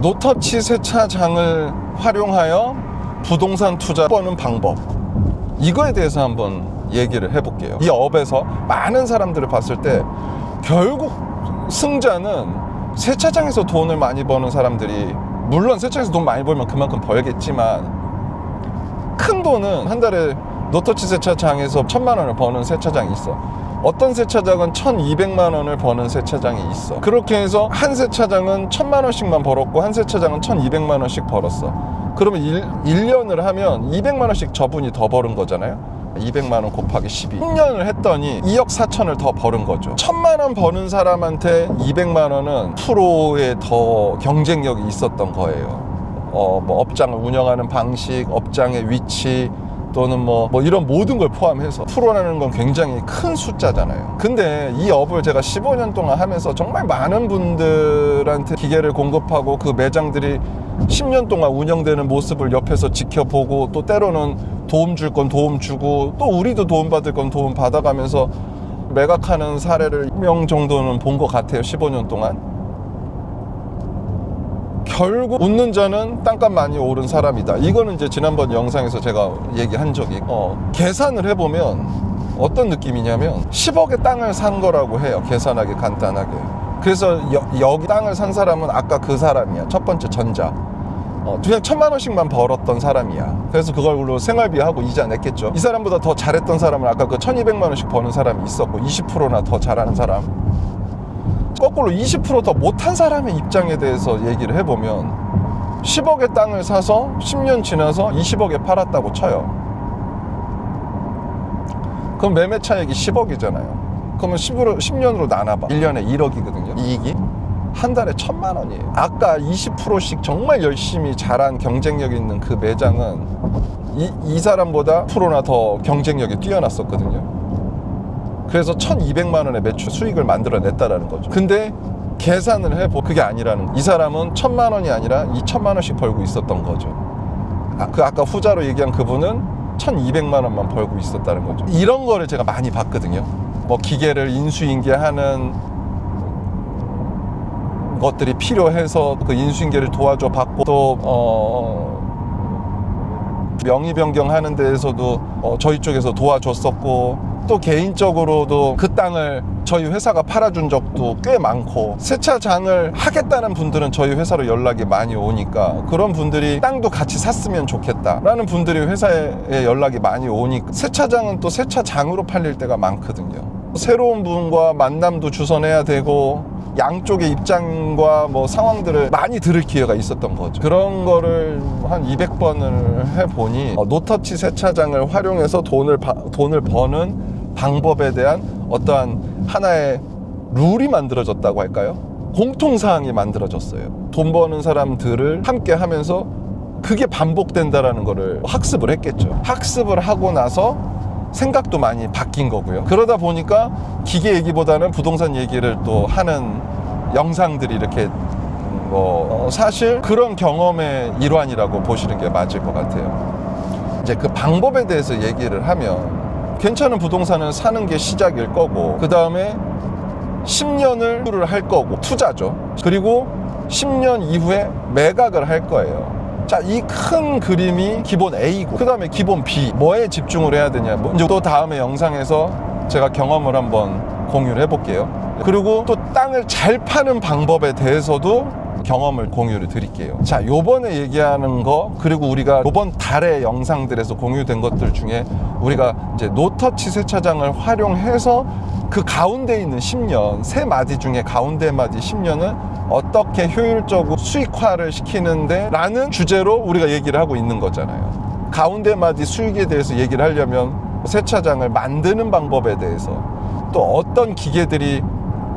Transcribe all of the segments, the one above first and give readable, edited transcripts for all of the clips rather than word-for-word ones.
노터치 세차장을 활용하여 부동산 투자 버는 방법, 이거에 대해서 한번 얘기를 해볼게요. 이 업에서 많은 사람들을 봤을 때 결국 승자는 세차장에서 돈을 많이 버는 사람들이, 물론 세차장에서 돈 많이 벌면 그만큼 벌겠지만 큰 돈은 한 달에 노터치 세차장에서 1,000만 원을 버는 세차장이 있어. 어떤 세차장은 1,200만 원을 버는 세차장이 있어. 그렇게 해서 한 세차장은 1,000만 원씩만 벌었고 한 세차장은 1,200만 원씩 벌었어. 그러면 1년을 하면 200만 원씩 저분이 더 버는 거잖아요. 200만 원 곱하기 12, 10년을 했더니 2억 4천을 더 버는 거죠. 1,000만 원 버는 사람한테 200만 원은 프로의 더 경쟁력이 있었던 거예요. 뭐 업장을 운영하는 방식, 업장의 위치, 또는 뭐 이런 모든 걸 포함해서 프로라는 건 굉장히 큰 숫자잖아요. 근데 이 업을 제가 15년 동안 하면서 정말 많은 분들한테 기계를 공급하고 그 매장들이 10년 동안 운영되는 모습을 옆에서 지켜보고, 또 때로는 도움 줄 건 도움 주고, 또 우리도 도움 받을 건 도움 받아가면서 매각하는 사례를 1명 정도는 본 것 같아요. 15년 동안. 결국 웃는 자는 땅값 많이 오른 사람이다. 이거는 이제 지난번 영상에서 제가 얘기한 적이 있고, 계산을 해보면 어떤 느낌이냐면 10억의 땅을 산 거라고 해요. 계산하기 간단하게. 그래서 여기 땅을 산 사람은 아까 그 사람이야. 첫 번째 전자. 그냥 1,000만 원씩만 벌었던 사람이야. 그래서 그걸로 생활비하고 이자 냈겠죠. 이 사람보다 더 잘했던 사람은 아까 그 1,200만 원씩 버는 사람이 있었고, 20%나 더 잘하는 사람. 거꾸로 20% 더 못한 사람의 입장에 대해서 얘기를 해보면 10억의 땅을 사서 10년 지나서 20억에 팔았다고 쳐요. 그럼 매매 차익이 10억이잖아요. 그러면 10년으로 나눠봐. 1년에 1억이거든요. 이익이 한 달에 1,000만 원이에요. 아까 20%씩 정말 열심히 잘한 경쟁력 있는 그 매장은 이 사람보다 프로나 더 경쟁력이 뛰어났었거든요. 그래서 1,200만 원의 매출 수익을 만들어냈다라는 거죠. 근데 계산을 해보, 그게 아니라는 거예요. 이 사람은 1,000만 원이 아니라 2,000만 원씩 벌고 있었던 거죠. 아까 후자로 얘기한 그분은 1,200만 원만 벌고 있었다는 거죠. 이런 거를 제가 많이 봤거든요. 뭐 기계를 인수인계하는 것들이 필요해서 그 인수인계를 도와줘 받고, 또 명의 변경하는 데에서도 저희 쪽에서 도와줬었고, 또 개인적으로도 그 땅을 저희 회사가 팔아준 적도 꽤 많고, 세차장을 하겠다는 분들은 저희 회사로 연락이 많이 오니까, 그런 분들이 땅도 같이 샀으면 좋겠다 라는 분들이 회사에 연락이 많이 오니까 세차장은 또 세차장으로 팔릴 때가 많거든요. 새로운 분과 만남도 주선해야 되고, 양쪽의 입장과 뭐 상황들을 많이 들을 기회가 있었던 거죠. 그런 거를 한 200번을 해보니 노터치 세차장을 활용해서 돈을 버는 방법에 대한 어떠한 하나의 룰이 만들어졌다고 할까요? 공통사항이 만들어졌어요. 돈 버는 사람들을 함께 하면서 그게 반복된다라는 거를 학습을 했겠죠. 학습을 하고 나서 생각도 많이 바뀐 거고요. 그러다 보니까 기계 얘기보다는 부동산 얘기를 또 하는 영상들이 이렇게 사실 그런 경험의 일환이라고 보시는 게 맞을 것 같아요. 이제 그 방법에 대해서 얘기를 하면, 괜찮은 부동산을 사는 게 시작일 거고, 그 다음에 10년을 할 거고, 투자죠. 그리고 10년 이후에 매각을 할 거예요. 자, 이 큰 그림이 기본 A고, 그 다음에 기본 B, 뭐에 집중을 해야 되냐, 이제 또 다음에 영상에서 제가 경험을 한번 공유를 해볼게요. 그리고 또 땅을 잘 파는 방법에 대해서도 경험을 공유를 드릴게요. 자, 요번에 얘기하는 거, 그리고 우리가 요번 달의 영상들에서 공유된 것들 중에 우리가 이제 노터치 세차장을 활용해서 그 가운데 있는 10년, 세 마디 중에 가운데 마디 10년은 어떻게 효율적으로 수익화를 시키는데 라는 주제로 우리가 얘기를 하고 있는 거잖아요. 가운데 마디 수익에 대해서 얘기를 하려면 세차장을 만드는 방법에 대해서, 또 어떤 기계들이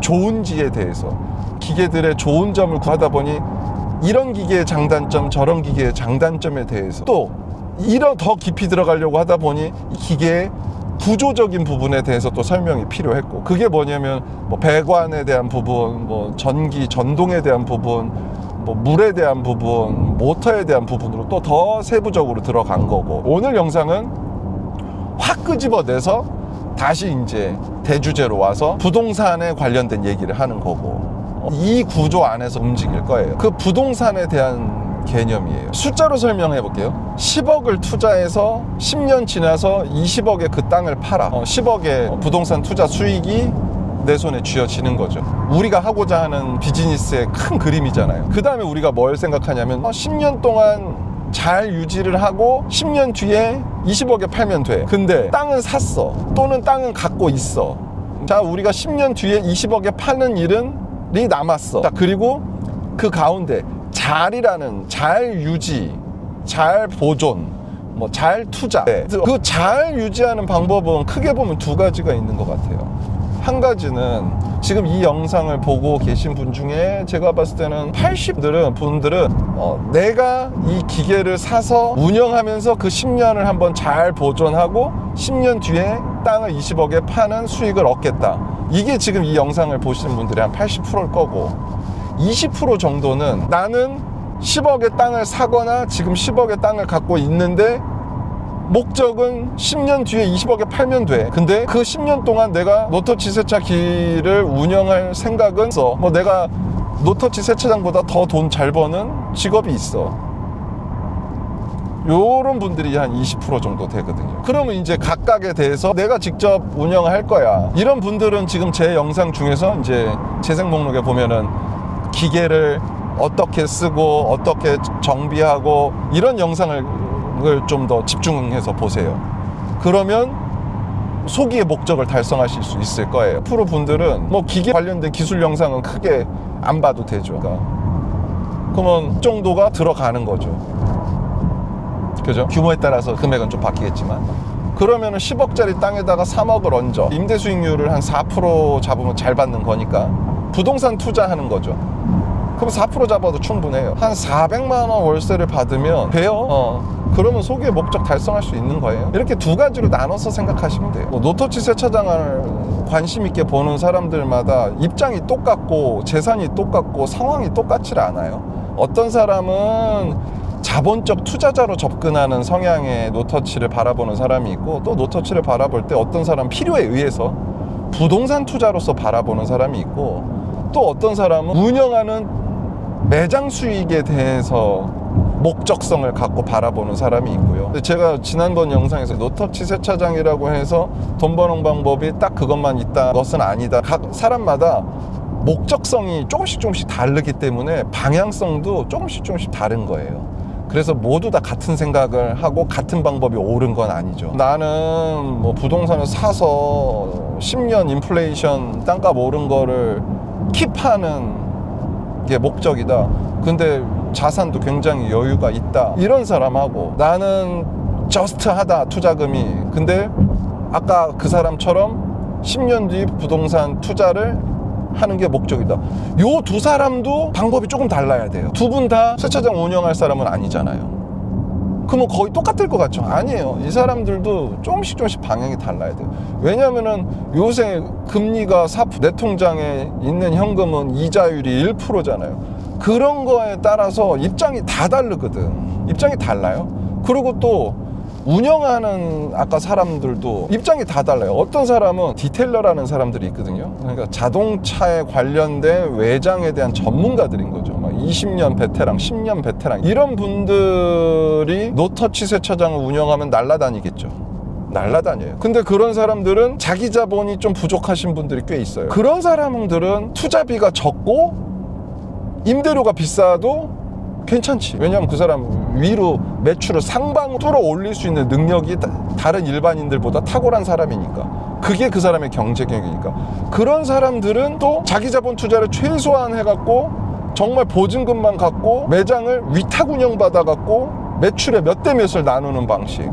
좋은지에 대해서, 기계들의 좋은 점을 구하다 보니 이런 기계의 장단점, 저런 기계의 장단점에 대해서, 또 이런 더 깊이 들어가려고 하다 보니 이 기계의 구조적인 부분에 대해서 또 설명이 필요했고, 그게 뭐냐면 뭐 배관에 대한 부분, 뭐 전기, 전동에 대한 부분, 뭐 물에 대한 부분, 모터에 대한 부분으로 또 더 세부적으로 들어간 거고, 오늘 영상은 확 끄집어내서 다시 이제 대주제로 와서 부동산에 관련된 얘기를 하는 거고, 이 구조 안에서 움직일 거예요. 그 부동산에 대한 개념이에요. 숫자로 설명해 볼게요. 10억을 투자해서 10년 지나서 20억에 그 땅을 팔아. 10억의 부동산 투자 수익이 내 손에 쥐어지는 거죠. 우리가 하고자 하는 비즈니스의 큰 그림이잖아요. 그 다음에 우리가 뭘 생각하냐면 10년 동안 잘 유지를 하고 10년 뒤에 20억에 팔면 돼. 근데 땅은 샀어. 또는 땅은 갖고 있어. 자, 우리가 10년 뒤에 20억에 파는 일이 남았어. 자, 그리고 그 가운데 잘이라는 잘 유지, 잘 보존, 뭐 잘 투자. 그 잘 유지하는 방법은 크게 보면 두 가지가 있는 것 같아요. 한 가지는 지금 이 영상을 보고 계신 분 중에 제가 봤을 때는 80분들은 내가 이 기계를 사서 운영하면서 그 10년을 한번 잘 보존하고 10년 뒤에 땅을 20억에 파는 수익을 얻겠다. 이게 지금 이 영상을 보시는 분들의 한 80%일 거고, 20% 정도는 나는 10억의 땅을 사거나 지금 10억의 땅을 갖고 있는데 목적은 10년 뒤에 20억에 팔면 돼. 근데 그 10년 동안 내가 노터치 세차기를 운영할 생각은 있어. 뭐 내가 노터치 세차장보다 더 돈 잘 버는 직업이 있어. 요런 분들이 한 20% 정도 되거든요. 그러면 이제 각각에 대해서 내가 직접 운영할 거야. 이런 분들은 지금 제 영상 중에서 이제 재생 목록에 보면은 기계를 어떻게 쓰고 어떻게 정비하고 이런 영상을 좀 더 집중해서 보세요. 그러면 소기의 목적을 달성하실 수 있을 거예요. 프로 분들은 뭐 기계 관련된 기술 영상은 크게 안 봐도 되죠. 그러면 정도가 들어가는 거죠. 그죠? 규모에 따라서 금액은 좀 바뀌겠지만, 그러면은 10억짜리 땅에다가 3억을 얹어 임대 수익률을 한 4% 잡으면 잘 받는 거니까 부동산 투자하는 거죠. 그럼 4% 잡아도 충분해요. 한 400만 원 월세를 받으면 돼요. 그러면 소기의 목적 달성할 수 있는 거예요. 이렇게 두 가지로 나눠서 생각하시면 돼요. 노터치 세차장을 관심 있게 보는 사람들마다 입장이 똑같고 재산이 똑같고 상황이 똑같지 않아요. 어떤 사람은 자본적 투자자로 접근하는 성향의 노터치를 바라보는 사람이 있고, 또 노터치를 바라볼 때 어떤 사람 필요에 의해서 부동산 투자로서 바라보는 사람이 있고, 또 어떤 사람은 운영하는 매장 수익에 대해서 목적성을 갖고 바라보는 사람이 있고요. 근데 제가 지난번 영상에서 노터치 세차장이라고 해서 돈 버는 방법이 딱 그것만 있다, 것은 아니다. 각 사람마다 목적성이 조금씩 다르기 때문에 방향성도 조금씩 다른 거예요. 그래서 모두 다 같은 생각을 하고 같은 방법이 옳은 건 아니죠. 나는 뭐 부동산을 사서 10년 인플레이션 땅값 오른 거를 킵하는 게 목적이다. 근데 자산도 굉장히 여유가 있다. 이런 사람하고 나는 저스트하다, 투자금이. 근데 아까 그 사람처럼 10년 뒤 부동산 투자를 하는 게 목적이다. 요 두 사람도 방법이 조금 달라야 돼요. 두 분 다 세차장 운영할 사람은 아니잖아요. 그러면 거의 똑같을 것 같죠? 아니에요. 이 사람들도 조금씩 방향이 달라야 돼요. 왜냐면은 요새 금리가 4%, 내 통장에 있는 현금은 이자율이 1%잖아요. 그런 거에 따라서 입장이 다 다르거든. 입장이 달라요. 그리고 또 운영하는 아까 사람들도 입장이 다 달라요. 어떤 사람은 디테일러라는 사람들이 있거든요. 그러니까 자동차에 관련된 외장에 대한 전문가들인 거죠. 막 20년 베테랑, 10년 베테랑, 이런 분들이 노터치 세차장을 운영하면 날라다니겠죠. 날라다녀요. 근데 그런 사람들은 자기 자본이 좀 부족하신 분들이 꽤 있어요. 그런 사람들은 투자비가 적고 임대료가 비싸도 괜찮지. 왜냐하면 그 사람 위로 매출을 상방으로 뚫어 올릴 수 있는 능력이 다른 일반인들보다 탁월한 사람이니까. 그게 그 사람의 경쟁력이니까. 그런 사람들은 또 자기 자본 투자를 최소한 해갖고 정말 보증금만 갖고 매장을 위탁 운영받아갖고 매출의 몇 대 몇을 나누는 방식.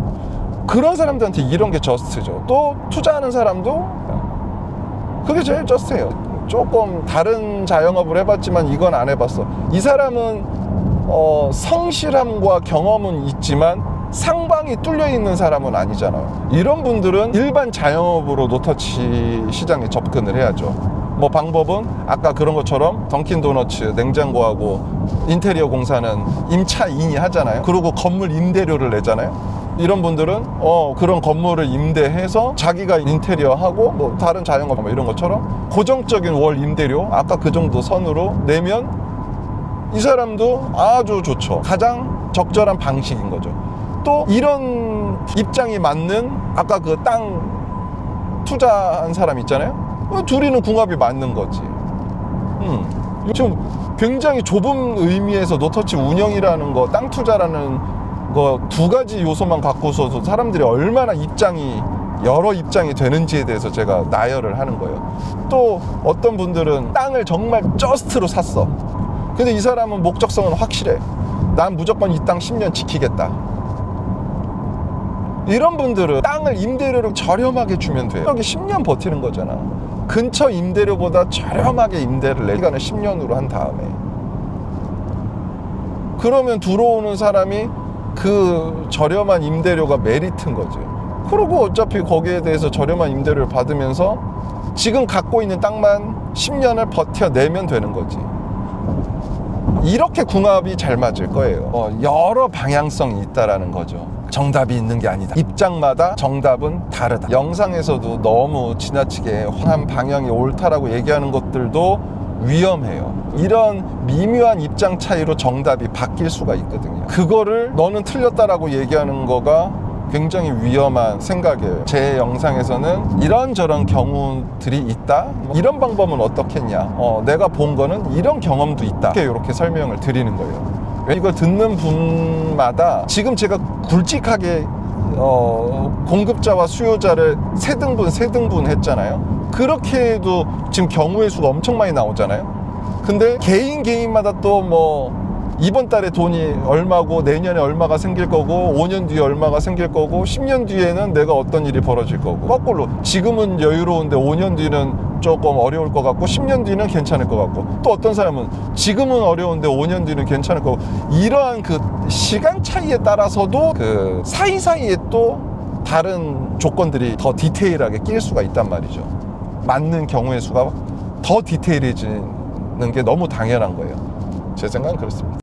그런 사람들한테 이런 게 저스트죠. 또 투자하는 사람도 그게 제일 저스트해요. 조금 다른 자영업을 해봤지만 이건 안 해봤어. 이 사람은 성실함과 경험은 있지만 상방이 뚫려 있는 사람은 아니잖아요. 이런 분들은 일반 자영업으로 노터치 시장에 접근을 해야죠. 뭐 방법은 아까 그런 것처럼 던킨도너츠 냉장고하고 인테리어 공사는 임차인이 하잖아요. 그리고 건물 임대료를 내잖아요. 이런 분들은 그런 건물을 임대해서 자기가 인테리어하고 뭐 다른 자영업 뭐 이런 것처럼 고정적인 월 임대료 아까 그 정도 선으로 내면 이 사람도 아주 좋죠. 가장 적절한 방식인 거죠. 또 이런 입장이 맞는 아까 그 땅 투자한 사람 있잖아요. 둘이는 궁합이 맞는 거지. 지금 굉장히 좁은 의미에서 노터치 운영이라는 거, 땅 투자라는 거 두 가지 요소만 갖고서도 사람들이 얼마나 여러 입장이 되는지에 대해서 제가 나열을 하는 거예요. 또 어떤 분들은 땅을 정말 저스트로 샀어. 근데 이 사람은 목적성은 확실해. 난 무조건 이 땅 10년 지키겠다. 이런 분들은 땅을 임대료를 저렴하게 주면 돼요. 여기 10년 버티는 거잖아. 근처 임대료보다 저렴하게 임대를 내 기간을 10년으로 한 다음에 그러면 들어오는 사람이 그 저렴한 임대료가 메리트인 거지. 그리고 어차피 거기에 대해서 저렴한 임대료를 받으면서 지금 갖고 있는 땅만 10년을 버텨내면 되는 거지. 이렇게 궁합이 잘 맞을 거예요. 여러 방향성이 있다라는 거죠. 정답이 있는 게 아니다. 입장마다 정답은 다르다. 영상에서도 너무 지나치게 한 방향이 옳다라고 얘기하는 것들도 위험해요. 이런 미묘한 입장 차이로 정답이 바뀔 수가 있거든요. 그거를 너는 틀렸다라고 얘기하는 거가 굉장히 위험한 생각이에요. 제 영상에서는 이런저런 경우들이 있다. 이런 방법은 어떻겠냐. 내가 본 거는 이런 경험도 있다. 이렇게 설명을 드리는 거예요. 이걸 듣는 분마다 지금 제가 굵직하게 공급자와 수요자를 세 등분 했잖아요. 그렇게 해도 지금 경우의 수가 엄청 많이 나오잖아요. 근데 개인마다 또 뭐 이번 달에 돈이 얼마고 내년에 얼마가 생길 거고 5년 뒤에 얼마가 생길 거고 10년 뒤에는 내가 어떤 일이 벌어질 거고 거꾸로 지금은 여유로운데 5년 뒤는 조금 어려울 것 같고 10년 뒤는 괜찮을 것 같고 또 어떤 사람은 지금은 어려운데 5년 뒤는 괜찮을 거고 이러한 그 시간 차이에 따라서도 그 사이사이에 또 다른 조건들이 더 디테일하게 낄 수가 있단 말이죠. 맞는 경우의 수가 더 디테일해지는 게 너무 당연한 거예요. 제 생각은 그렇습니다.